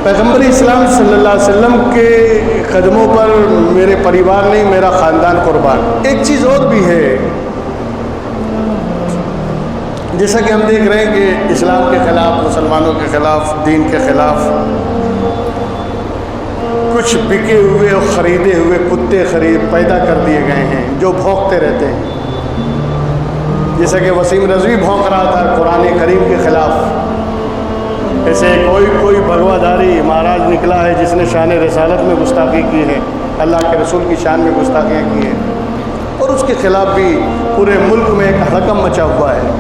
پیغمبر اسلام صلی اللہ علیہ وسلم کے قدموں پر میرے پریوار نہیں، میرا خاندان قربان۔ ایک چیز اور بھی ہے، جیسا کہ ہم دیکھ رہے ہیں کہ اسلام کے خلاف، مسلمانوں کے خلاف، دین کے خلاف کچھ بکے ہوئے اور خریدے ہوئے کتے پیدا کر دیے گئے ہیں جو بھونکتے رہتے ہیں، جیسا کہ وسیم رضوی بھونک رہا تھا قرآن کریم کے خلاف، ایسے کوئی بھگوا دھاری مہاراج نکلا ہے جس نے شان رسالت میں گستاخی کی ہے، اللہ کے رسول کی شان میں گستاخیاں کی ہیں، اور اس کے خلاف بھی پورے ملک میں ایک ہڑکم مچا ہوا ہے۔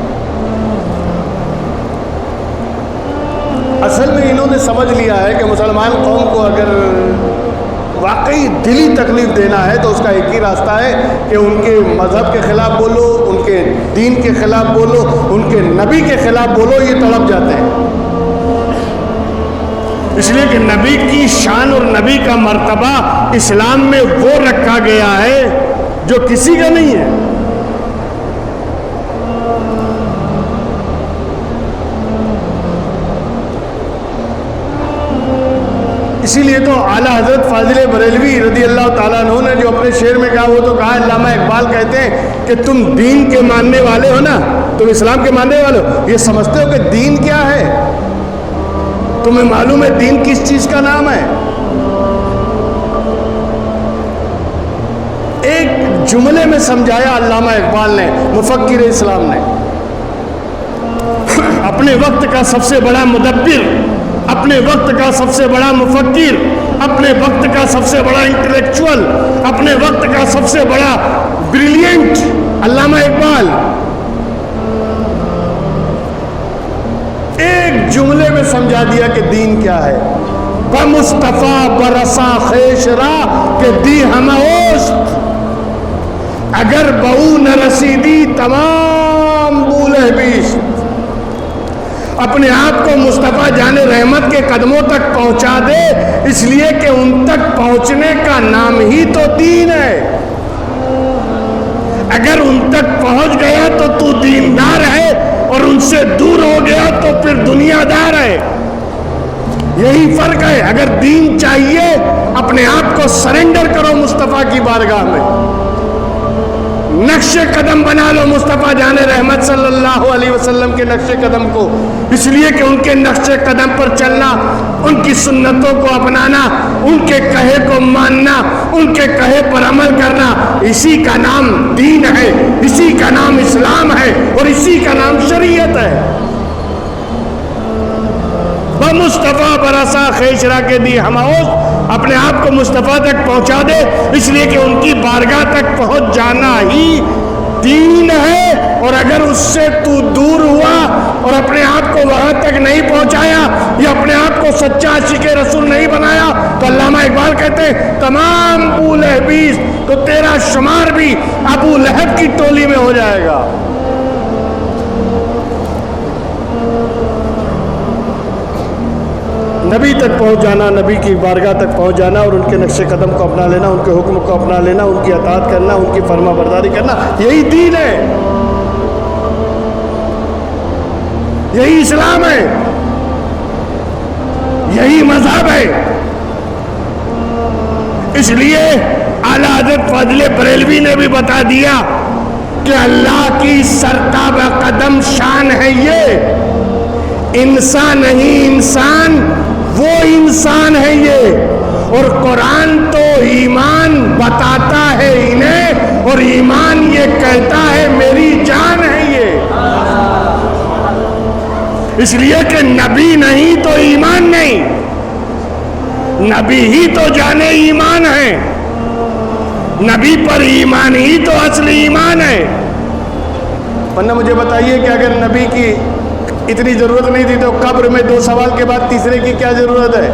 اصل میں انہوں نے سمجھ لیا ہے کہ مسلمان قوم کو اگر واقعی دلی تکلیف دینا ہے تو اس کا ایک ہی راستہ ہے کہ ان کے مذہب کے خلاف بولو، ان کے دین کے خلاف بولو، ان کے نبی کے خلاف بولو، یہ تڑپ جاتے ہیں۔ اس لیے کہ نبی کی شان اور نبی کا مرتبہ اسلام میں وہ رکھا گیا ہے جو کسی کا نہیں ہے۔ اسی لیے تو اعلیٰ حضرت فاضل بریلوی رضی اللہ تعالیٰ عنہ نے جو اپنے شعر میں کہا وہ تو کہا، علامہ اقبال کہتے ہیں کہ تم دین کے ماننے والے ہو نا، تم اسلام کے ماننے والے ہو، یہ سمجھتے ہو کہ دین کیا ہے؟ تمہیں معلوم ہے دین کس چیز کا نام ہے؟ ایک جملے میں سمجھایا علامہ اقبال نے، مفکر اسلام نے، اپنے وقت کا سب سے بڑا مدبر، اپنے وقت کا سب سے بڑا مفکر، اپنے وقت کا سب سے بڑا انٹلیکچوئل، اپنے وقت کا سب سے بڑا بریلینٹ علامہ اقبال ایک جملے میں سمجھا دیا کہ دین کیا ہے۔ بمصطفیٰ برسا خیش را کہ دی ہم اوست، اگر بہو نہ رسیدی تمام بولے بیش۔ اپنے آپ کو مصطفیٰ جان رحمت کے قدموں تک پہنچا دے، اس لیے کہ ان تک پہنچنے کا نام ہی تو دین ہے۔ اگر ان تک پہنچ گیا تو تو دیندار ہے، اور ان سے دور ہو گیا تو پھر دنیا دار ہے۔ یہی فرق ہے۔ اگر دین چاہیے اپنے آپ کو سرنڈر کرو مصطفیٰ کی بارگاہ میں، نقش قدم بنا لو مصطفیٰ جان رحمت صلی اللہ علیہ وسلم کے نقش قدم کو، اس لیے کہ ان کے نقش قدم پر چلنا، ان کی سنتوں کو اپنانا، ان کے کہے کو ماننا، ان کے کہے پر عمل کرنا، اسی کا نام دین ہے، اسی کا نام اسلام ہے، اور اسی کا نام شریعت ہے۔ بمصطفیٰ برسا خیشرا کے دی ہماؤس، اپنے آپ کو مصطفیٰ تک پہنچا دے، اس لیے کہ ان کی بارگاہ تک پہنچ جانا ہی دین ہے۔ اور اگر اس سے تو دور ہوا اور اپنے آپ کو وہاں تک نہیں پہنچایا یا اپنے آپ کو سچا عاشق رسول نہیں بنایا تو علامہ اقبال کہتے ہیں تمام ابو لہبیز، تو تیرا شمار بھی ابو لہب کی ٹولی میں ہو جائے گا۔ نبی تک پہنچ جانا، نبی کی بارگاہ تک پہنچ جانا اور ان کے نقش قدم کو اپنا لینا، ان کے حکم کو اپنا لینا، ان کی اطاعت کرنا، ان کی فرما برداری کرنا، یہی دین ہے، یہی اسلام ہے، یہی مذہب ہے۔ اس لیے اعلیٰ حضرت فاضل بریلوی نے بھی بتا دیا کہ اللہ کی سرتاب قدم شان ہے یہ، انسان نہیں، انسان وہ انسان ہے یہ، اور قرآن تو ایمان بتاتا ہے انہیں، اور ایمان یہ کہتا ہے میری جان ہے یہ۔ اس لیے کہ نبی نہیں تو ایمان نہیں، نبی ہی تو جانے ایمان ہے، نبی پر ایمان ہی تو اصل ایمان ہے۔ ورنہ مجھے بتائیے کہ اگر نبی کی اتنی ضرورت نہیں تھی تو قبر میں 2 سوال کے بعد تیسرے کی کیا ضرورت ہے؟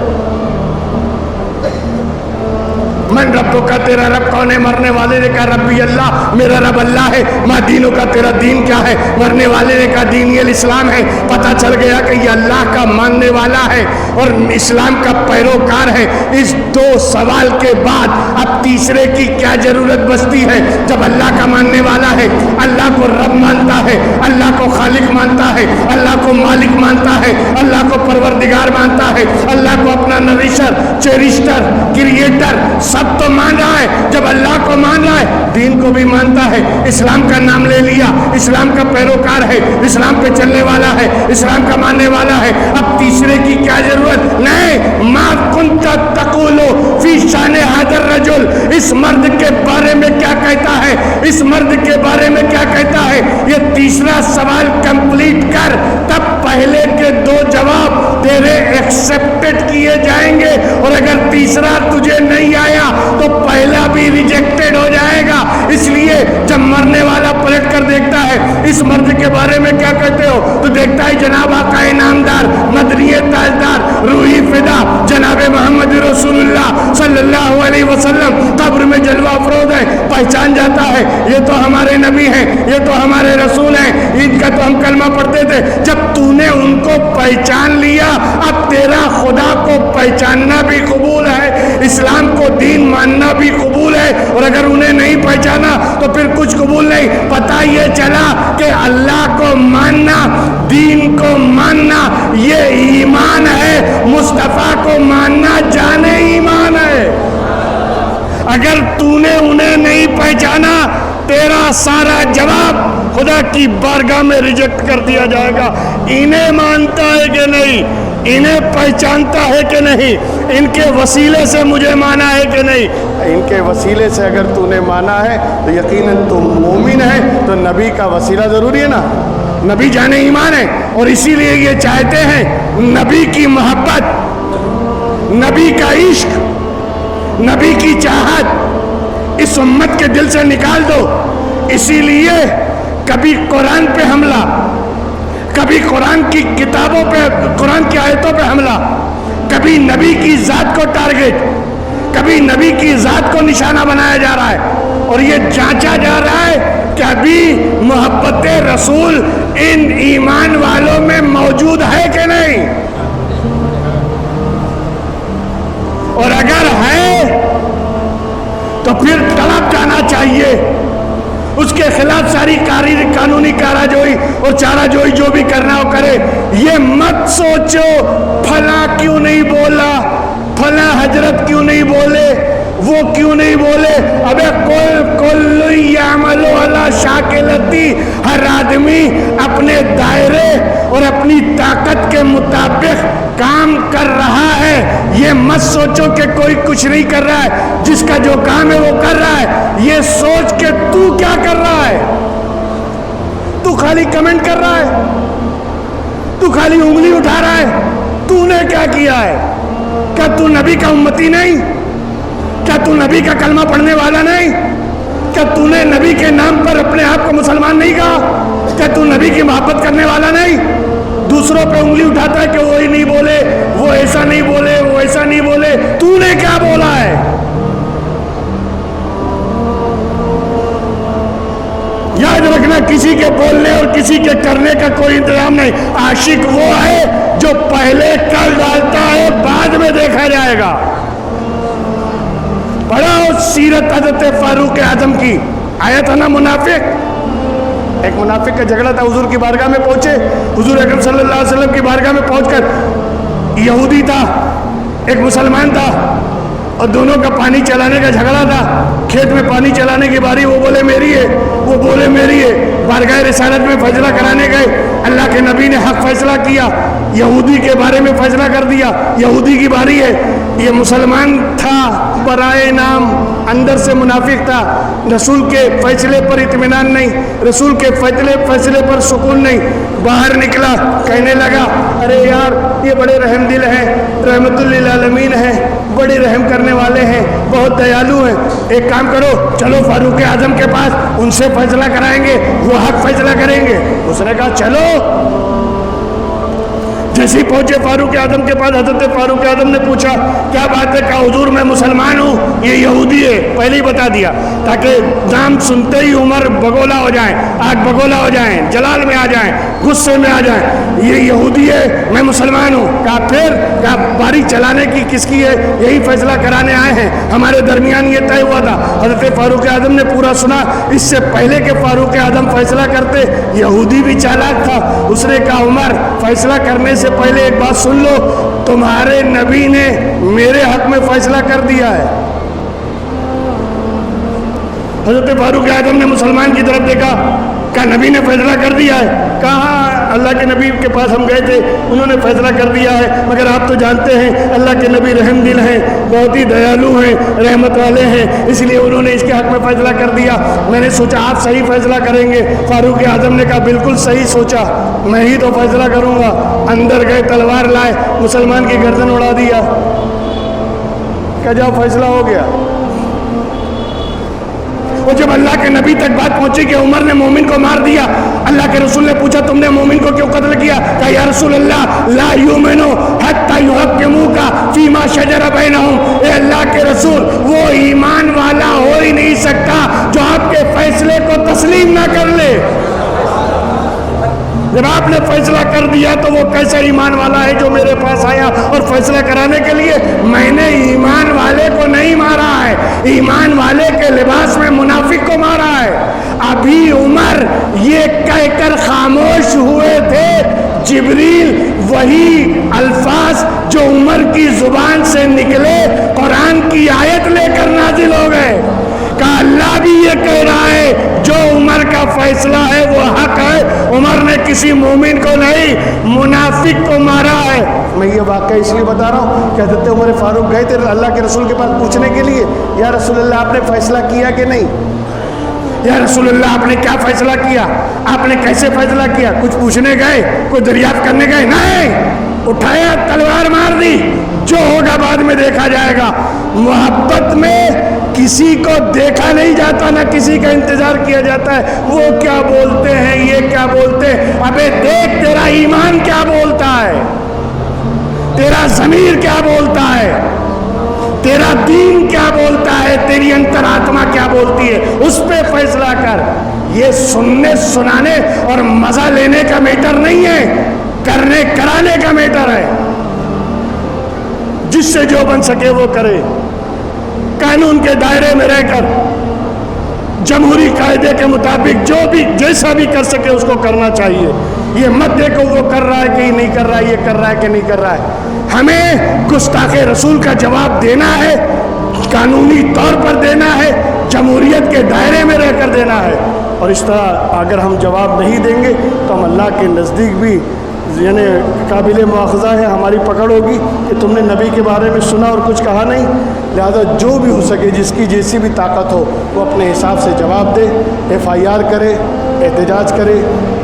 من رب کا، تیرا رب کون ہے؟ مرنے والے نے کہا ربی اللہ، میرا رب اللہ ہے۔ ما دینوں کا، تیرا دین کیا ہے؟ مرنے والے نے کہا دین الاسلام ہے۔ پتہ چل گیا کہ یہ اللہ کا ماننے والا ہے اور اسلام کا پیروکار ہے۔ اس 2 سوال کے بعد اب تیسرے کی کیا ضرورت بچتی ہے؟ جب اللہ کا ماننے والا ہے، اللہ کو رب مانتا ہے، اللہ کو خالق مانتا ہے، اللہ کو مالک مانتا ہے، اللہ کو پروردگار مانتا ہے، اللہ کو اپنا पब्लिशर, चेरिस्टर, क्रिएटर सब तो मान रहा है। जब अल्लाह को मान रहा है, दीन को भी मानता है, इस्लाम का नाम ले लिया, इस्लाम का पैरोकार है, इस्लाम पे चलने वाला है, इस्लाम का मानने वाला है, अब तीसरे की क्या जरूरत? नहीं, मा कुंता तकुलो फी शान हादर रजुल, इस मर्द के बारे में क्या कहता है, इस मर्द के बारे में क्या कहता है, ये तीसरा सवाल कंप्लीट कर, तब पहले के दो जवाब तेरे एक्सेप्टेड किए जाएंगे, और अगर तीसरा तुझे नहीं आया तो पहला भी रिजेक्टेड हो जाएगा। इसलिए जब मरने वाला पलट कर देखता है इस मर्द के बारे में क्या कहते हो, तो देखता है जनाब आका इनामदार, मदनी ताजदार, रूही फिदा जनाब मोहम्मद रसूलुल्लाह सल्लल्लाहु अलैहि वसल्लम कब्र में जलवा अफरोज है, पहचान जाता है ये तो हमारे नबी हैं, ये तो हमारे रसूल हैं, इनका तो हम कलमा पढ़ते थे। जब तूने उनको पहचान लिया, अब तेरा खुदा को पहचानना भी कबूल है, इस्लाम को दीन मानना भी कबूल है, और अगर उन्हें नहीं पहचाना तो फिर कुछ कबूल नहीं। पता ये चला कि अल्लाह को मानना, दीन को मानना ये ईमान है, मुस्तफ़ा को मानना जाने ईमान है। अगर तूने उन्हें नहीं पहचाना, तेरा सारा जवाब खुदा की बारगाह में रिजेक्ट कर दिया जाएगा। इन्हें मानता है कि नहीं, इन्हें पहचानता है कि नहीं, इनके वसीले से मुझे माना है कि नहीं। इनके वसीले से अगर तूने माना है तो यकीनन तू मोमिन है, तो नबी का वसीला ज़रूरी है ना, नबी जाने ईमान है। और इसीलिए ये चाहते हैं नबी की मोहब्बत, नबी का इश्क, नबी की चाहत इस उम्मत के दिल से निकाल दो। इसीलिए कभी कुरान पे हमला, कभी कुरान की किताबों पे, कुरान की आयतों पे हमला, कभी नबी की ज़ात को टारगेट, कभी नबी की ज़ात को निशाना बनाया जा रहा है, और ये जांचा जा रहा है कि अभी मोहब्बत रसूल इन ईमान वालों में मौजूद है कि नहीं, और अगर है तो फिर तड़प जाना चाहिए, उसके खिलाफ सारी कानूनी काराजोई और चाराजोई जो भी करना हो करे। ये मत सोचो फला क्यों नहीं बोला, फला हजरत क्यों नहीं बोले, वो क्यों नहीं बोले। अबे कुल्लु यामलु अला शाकिलती, हर आदमी अपने दायरे और अपनी ताकत के मुताबिक काम कर रहा है। ये मत सोचो कि कोई कुछ नहीं कर रहा है, जिसका जो काम है वो कर रहा है। ये सोच के तू क्या कर रहा है, तू खाली कमेंट कर रहा है, तू खाली उंगली उठा रहा है। तूने क्या किया है? क्या तू नबी का उम्मती नहीं? क्या तू नबी का कलमा पढ़ने वाला नहीं? क्या तूने नबी के नाम पर अपने आप को मुसलमान नहीं कहा? क्या तू नबी की मोहब्बत करने वाला नहीं? दूसरों पे उंगली उठाता है कि वो ही नहीं बोले, वो ऐसा नहीं बोले, वो ऐसा नहीं बोले। तूने क्या बोला है? याद रखना, किसी के बोलने और किसी के करने का कोई इंतजाम नहीं। आशिक वो है जो पहले कर डालता है, बाद में देखा जाएगा। पढ़ो सीरत हज़रत फारूक आज़म की। आया था ना मुनाफिक, एक मुनाफिक का झगड़ा था, हुजूर की बारगाह में पहुंचे। हुजूर अकरम सल्लल्लाहु अलैहि वसल्लम की बारगाह में पहुंचकर यहूदी था, एक मुसलमान था, और दोनों का पानी चलाने का झगड़ा था। खेत में पानी चलाने की बारी, वो बोले मेरी है, वो बोले मेरी है। बारगाह रिसालत में फैसला कराने गए, अल्लाह के नबी ने हक फैसला किया, यहूदी के बारे में फैसला कर दिया, यहूदी की बारी है। ये मुसलमान था बराए नाम, अंदर से मुनाफिक था। रसूल के फैसले पर इत्मीनान नहीं, रसूल के फैसले पर सुकून नहीं। बाहर निकला, कहने लगा अरे यार ये बड़े रहम दिल हैं, रहमतुल लिल आलमीन हैं, बड़े रहम करने वाले हैं, बहुत दयालु हैं। एक काम करो, चलो फारूक आज़म के पास, उनसे फैसला कराएंगे, वो हक फैसला करेंगे। उसने कहा चलो। जैसे ही पहुंचे फारूक आज़म के पास, हज़रत फारूक आज़म ने पूछा क्या बात है? कहा हुजूर मैं मुसलमान हूँ, ये यहूदी है। पहले ही बता दिया ताकि नाम सुनते ही उमर बगोला हो जाए, आग बगोला हो जाए, जलाल में आ जाए, गुस्से में आ जाए। ये यहूदी है, मैं मुसलमान हूँ। कहा फिर? कहा बारी चलाने की किसकी है? यही फैसला कराने आए हैं, हमारे दरमियान ये तय हुआ था। हज़रत फारूक आज़म ने पूरा सुना। इससे पहले के फारूक आज़म फैसला करते, यहूदी भी चालाक था। उसने कहा उमर फैसला करने से पहले एक बात सुन लो, तुम्हारे नबी ने मेरे हक में फैसला कर दिया है। हजरत फारूक आजम ने मुसलमान की तरफ देखा, कहा नबी ने फैसला कर दिया है। कहा अल्लाह के नबी के पास हम गए थे, उन्होंने फैसला कर दिया है, मगर आप तो जानते हैं अल्लाह के नबी रहम दिल हैं, बहुत ही दयालु हैं, रहमत वाले हैं, इसलिए उन्होंने इसके हक में फैसला कर दिया। मैंने सोचा आप सही फैसला करेंगे। फारूक आजम ने कहा बिल्कुल सही सोचा, मैं ही तो फैसला करूँगा। अंदर गए, तलवार लाए, मुसलमान की गर्दन उड़ा दिया। क्या जाओ फैसला हो गया। और जब अल्लाह के नबी तक बात पहुंची कि उमर ने मोमिन को मार दिया, अल्लाह के रसूल ने पूछा तुमने मोमिन को क्यों कत्ल किया? कहा या रसूल अल्लाह ला युमिनु हत्ता युहक्किमुका फीमा शजरा बैनहुम। ए अल्लाह के रसूल, वो ईमान वाला हो ही नहीं सकता जो आपके फैसले को तस्लीम ना कर ले। जब आपने फैसला कर दिया तो वो कैसा ईमान वाला है जो मेरे पास आया और फैसला कराने के लिए? मैंने ईमान वाले को नहीं मारा है, ईमान वाले के लिबास में मुनाफिक को मारा है। अभी उमर ये कहकर खामोश हुए थे, जिब्रील वही अल्फाज जो उमर की जुबान से निकले कुरान की आयत लेकर नाजिल हो गए। कहा अल्लाह भी ये कह रहा है जो उमर का फैसला है वो हक है। उमर ने किसी मोमिन को नहीं, मुनाफिक को मारा है। मैं ये वाक़या इसलिए बता रहा हूँ, कहते थे उमर फारूक गए थे अल्लाह के रसूल के पास पूछने के लिए, या रसूल अल्लाह आपने फैसला किया कि नहीं? या रसूल अल्लाह आपने क्या फैसला किया? आपने कैसे फैसला किया? कुछ पूछने गए, कुछ दरियाफ्त करने गए? नहीं, उठाया तलवार मार दी, जो होगा बाद में देखा जाएगा। मोहब्बत में किसी को देखा नहीं जाता, ना किसी का इंतजार किया जाता है। वो क्या बोलते हैं, ये क्या बोलते हैं? अबे देख तेरा ईमान क्या बोलता है, तेरा ज़मीर क्या बोलता है, तेरा दीन क्या बोलता है, तेरी अंतरात्मा क्या बोलती है, उस पे फैसला कर। ये सुनने सुनाने और मजा लेने का मैटर नहीं है, करने कराने का मैटर है। जिससे जो बन सके वो करे, कानून के दायरे में रहकर जमहूरी कायदे के मुताबिक जो भी जैसा भी कर सके उसको करना चाहिए। ये मत देखो वो कर रहा है कि नहीं कर रहा है, ये कर रहा है कि नहीं कर रहा है। हमें गुस्ताखे रसूल का जवाब देना है, कानूनी तौर पर देना है, जमहूरियत के दायरे में रहकर देना है। और इस तरह अगर हम जवाब नहीं देंगे तो हम अल्लाह के नज़दीक भी यानी काबिल मुआखज़ा है, हमारी पकड़ होगी कि तुमने नबी के बारे में सुना और कुछ कहा नहीं। लिहाजा जो भी हो सके, जिसकी जैसी भी ताकत हो, वो अपने हिसाब से जवाब दे, FIR करे, एहतजाज करे,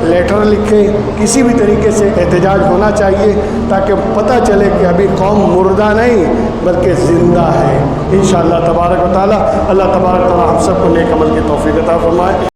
लेटर लिखे, किसी भी तरीके से एहतजाज होना चाहिए ताकि पता चले कि अभी कौम मुर्दा नहीं बल्कि ज़िंदा है। इंशाअल्लाह तबारक व तआला अल्लाह तबारक व तआला हम सबको नेक अमल की तौफीक अता फरमाए।